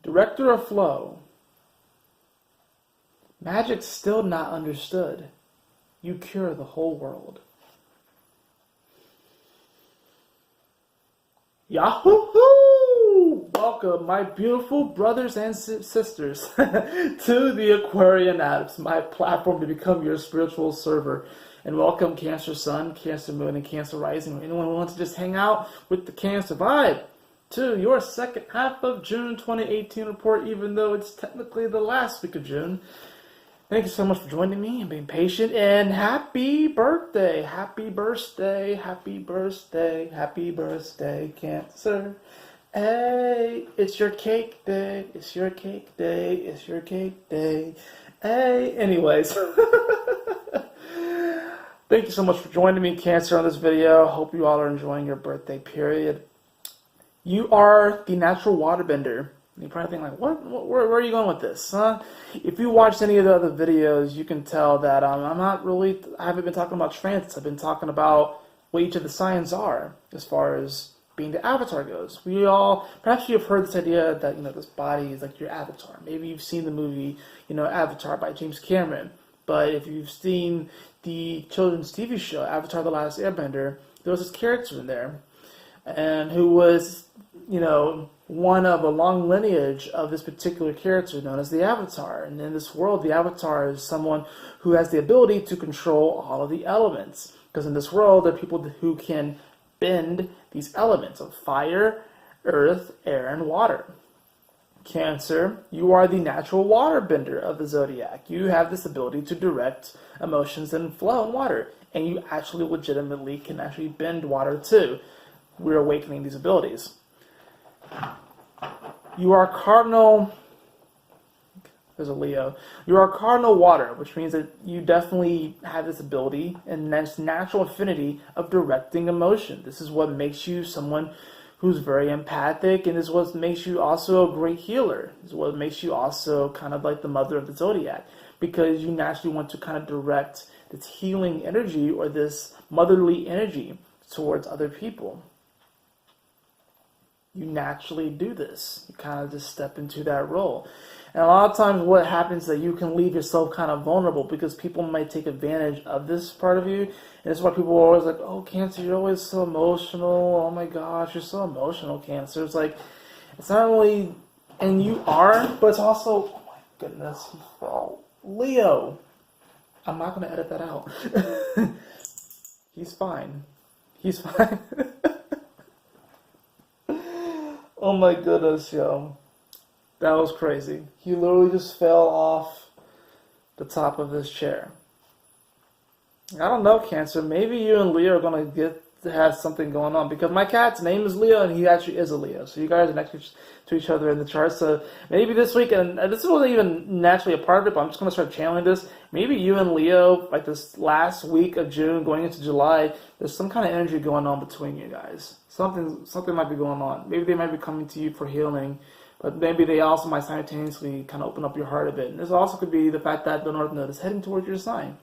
Director of flow. Magic's still not understood. You cure the whole world. Yahoo! Welcome, my beautiful brothers and sisters, to the Aquarian Adepts, my platform to become your spiritual server. And welcome, Cancer Sun, Cancer Moon, and Cancer Rising. Anyone who wants to just hang out with the Cancer vibe, to your second half of June 2018 report, even though it's technically the last week of June. Thank you so much for joining me and being patient, and happy birthday, happy birthday, happy birthday, happy birthday, Cancer. Hey, it's your cake day, it's your cake day, it's your cake day. Hey, anyways. Thank you so much for joining me, Cancer, on this video. Hope you all are enjoying your birthday period. You are the natural waterbender. You're probably thinking, like, where are you going with this, huh? If you watched any of the other videos, you can tell that I haven't been talking about transits. I've been talking about what each of the signs are as far as being the avatar goes. Perhaps you've heard this idea that, this body is like your avatar. Maybe you've seen the movie, Avatar by James Cameron. But if you've seen the children's TV show, Avatar: The Last Airbender, there was this character in there, and who was, one of a long lineage of this particular character known as the Avatar. And in this world, the Avatar is someone who has the ability to control all of the elements. Because in this world, there are people who can bend these elements of fire, earth, air, and water. Cancer, you are the natural waterbender of the zodiac. You have this ability to direct emotions and flow in water. And you actually legitimately can actually bend water too. We're awakening these abilities. You are cardinal. There's a Leo. You are cardinal water, which means that you definitely have this ability and this natural affinity of directing emotion. This is what makes you someone who's very empathic, and this is what makes you also a great healer. This is what makes you also kind of like the mother of the zodiac, because you naturally want to kind of direct this healing energy or this motherly energy towards other people. You naturally do this. You kind of just step into that role. And a lot of times what happens is that you can leave yourself kind of vulnerable because people might take advantage of this part of you. And that's why people are always like, oh, Cancer, you're always so emotional. Oh my gosh, you're so emotional, Cancer. It's like, it's not really, and you are, but it's also, oh my goodness, he fell. Leo. I'm not going to edit that out. He's fine. He's fine. Oh my goodness, yo. That was crazy. He literally just fell off the top of his chair. I don't know, Cancer. Maybe you and Leo are going to have something going on, because my cat's name is Leo and he actually is a Leo. So you guys are next to each other in the chart. So maybe this week, and this wasn't even naturally a part of it, but I'm just going to start channeling this. Maybe you and Leo, like this last week of June going into July, there's some kind of energy going on between you guys. Something might be going on. Maybe they might be coming to you for healing, but maybe they also might simultaneously kind of open up your heart a bit. And this also could be the fact that the North Node is heading towards your sign.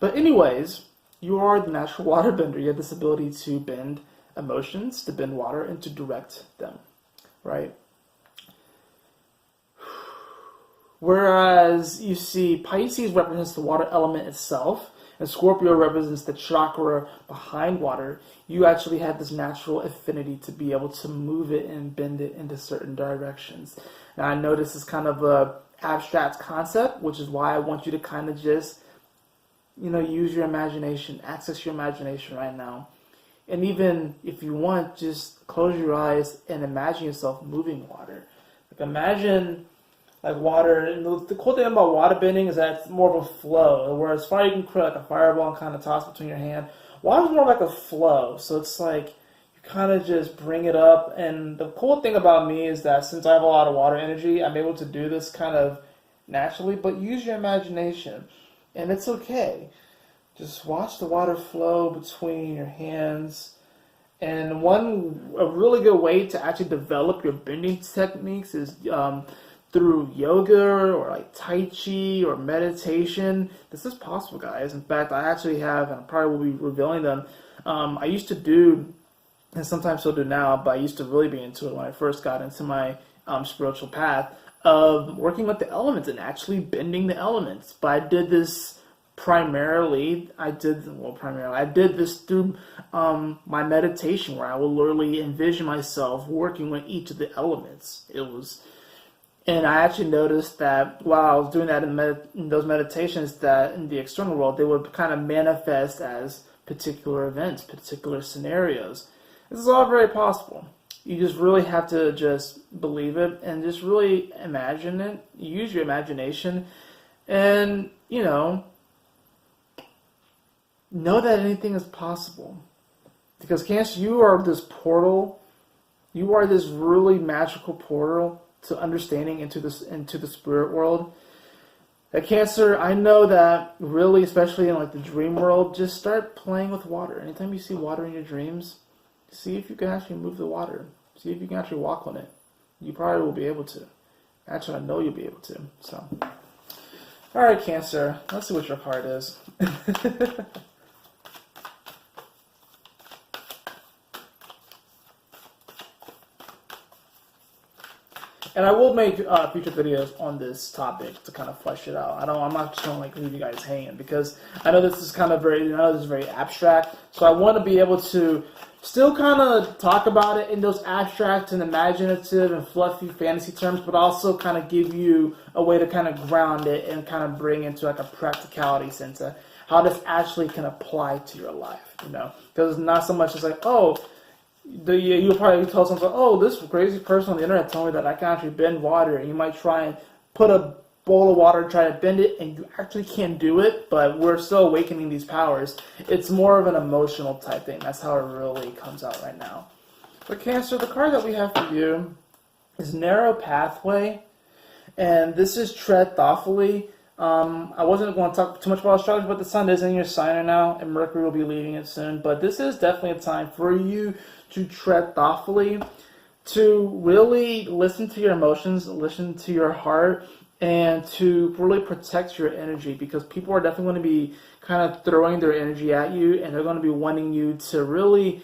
But anyways, you are the natural waterbender. You have this ability to bend emotions, to bend water, and to direct them, right? Whereas you see Pisces represents the water element itself, and Scorpio represents the chakra behind water, you actually have this natural affinity to be able to move it and bend it into certain directions. Now, I know this is kind of a abstract concept, which is why I want you to kind of just, use your imagination, access your imagination right now. And even if you want, just close your eyes and imagine yourself moving water. Like, imagine like water, and the cool thing about water bending is that it's more of a flow, whereas fire, you can create like a fireball and kind of toss between your hand. Water's more like a flow, so it's like you kind of just bring it up. And the cool thing about me is that since I have a lot of water energy, I'm able to do this kind of naturally, but use your imagination, and it's okay. Just watch the water flow between your hands. And a really good way to actually develop your bending techniques is through yoga or like Tai Chi or meditation. This is possible, guys. In fact, I actually have, and I probably will be revealing them. I used to do, and sometimes still do now, but I used to really be into it when I first got into my spiritual path of working with the elements and actually bending the elements. But I did this I did this through my meditation, where I will literally envision myself working with each of the elements. And I actually noticed that while I was doing that in those meditations, that in the external world, they would kind of manifest as particular events, particular scenarios. This is all very possible. You just really have to just believe it and just really imagine it. Use your imagination and, know that anything is possible. Because Cancer, you are this portal. You are this really magical portal to understanding into the spirit world. At Cancer, I know that really, especially in like the dream world, just start playing with water. Anytime you see water in your dreams, see if you can actually move the water. See if you can actually walk on it. You probably will be able to. Actually, I know you'll be able to. So, all right, Cancer. Let's see what your card is. And I will make future videos on this topic to kind of flesh it out. I'm not just going to leave you guys hanging, because I know this is very abstract. So I want to be able to still kind of talk about it in those abstract and imaginative and fluffy fantasy terms, but also kind of give you a way to kind of ground it and kind of bring into like a practicality sense of how this actually can apply to your life. Because it's not so much as like, oh, you'll probably tell someone, oh, this crazy person on the internet told me that I can actually bend water, and you might try and put a bowl of water and try to bend it, and you actually can't do it, but we're still awakening these powers. It's more of an emotional type thing. That's how it really comes out right now. But Cancer, the card that we have for you is Narrow Pathway, and this is Tread Thoughtfully. I wasn't going to talk too much about astrology, but the sun is in your sign right now, and Mercury will be leaving it soon. But this is definitely a time for you to tread thoughtfully, to really listen to your emotions, listen to your heart, and to really protect your energy, because people are definitely going to be kind of throwing their energy at you, and they're going to be wanting you to really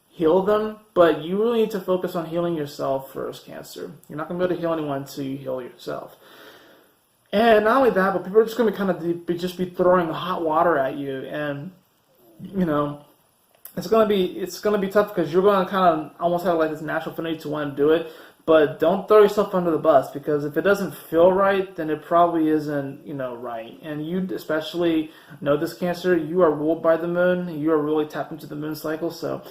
heal them, but you really need to focus on healing yourself first, Cancer. You're not going to be able to heal anyone until you heal yourself. And not only that, but people are just going to kind of be throwing hot water at you, and it's going to be tough, because you're going to kind of almost have like this natural affinity to want to do it, but don't throw yourself under the bus, because if it doesn't feel right, then it probably isn't right. And you especially know this, Cancer. You are ruled by the moon. You are really tapped into the moon cycle, so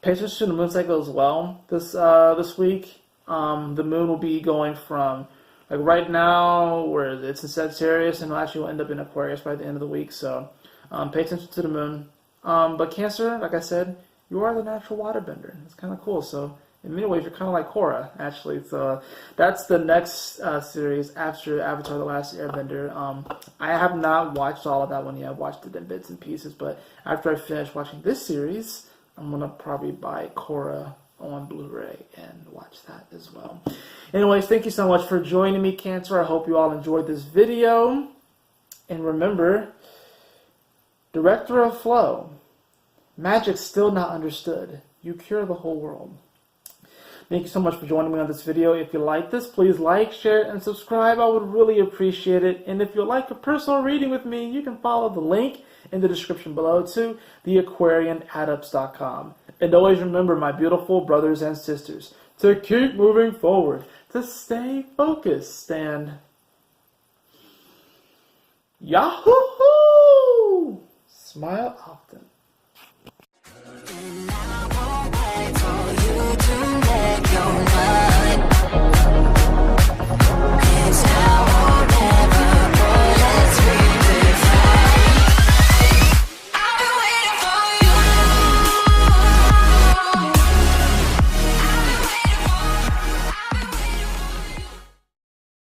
pay attention to the moon cycle as well this week. The moon will be going from, like right now, where it's in Sagittarius, and actually will end up in Aquarius by the end of the week. So pay attention to the moon. But Cancer, like I said, you are the natural waterbender. It's kind of cool. So in many ways, you're kind of like Korra, actually. So that's the next series after Avatar: The Last Airbender. I have not watched all of that one yet. I've watched it in bits and pieces. But after I finish watching this series, I'm going to probably buy Korra on Blu-ray and watch that as well. Anyways, thank you so much for joining me, Cancer. I hope you all enjoyed this video. And remember, Director of Flow, magic's still not understood. You cure the whole world. Thank you so much for joining me on this video. If you like this, please like, share, and subscribe. I would really appreciate it. And if you'd like a personal reading with me, you can follow the link in the description below to theAquarianAdepts.com. And always remember, my beautiful brothers and sisters, to keep moving forward, to stay focused, and Yahoo! Smile often.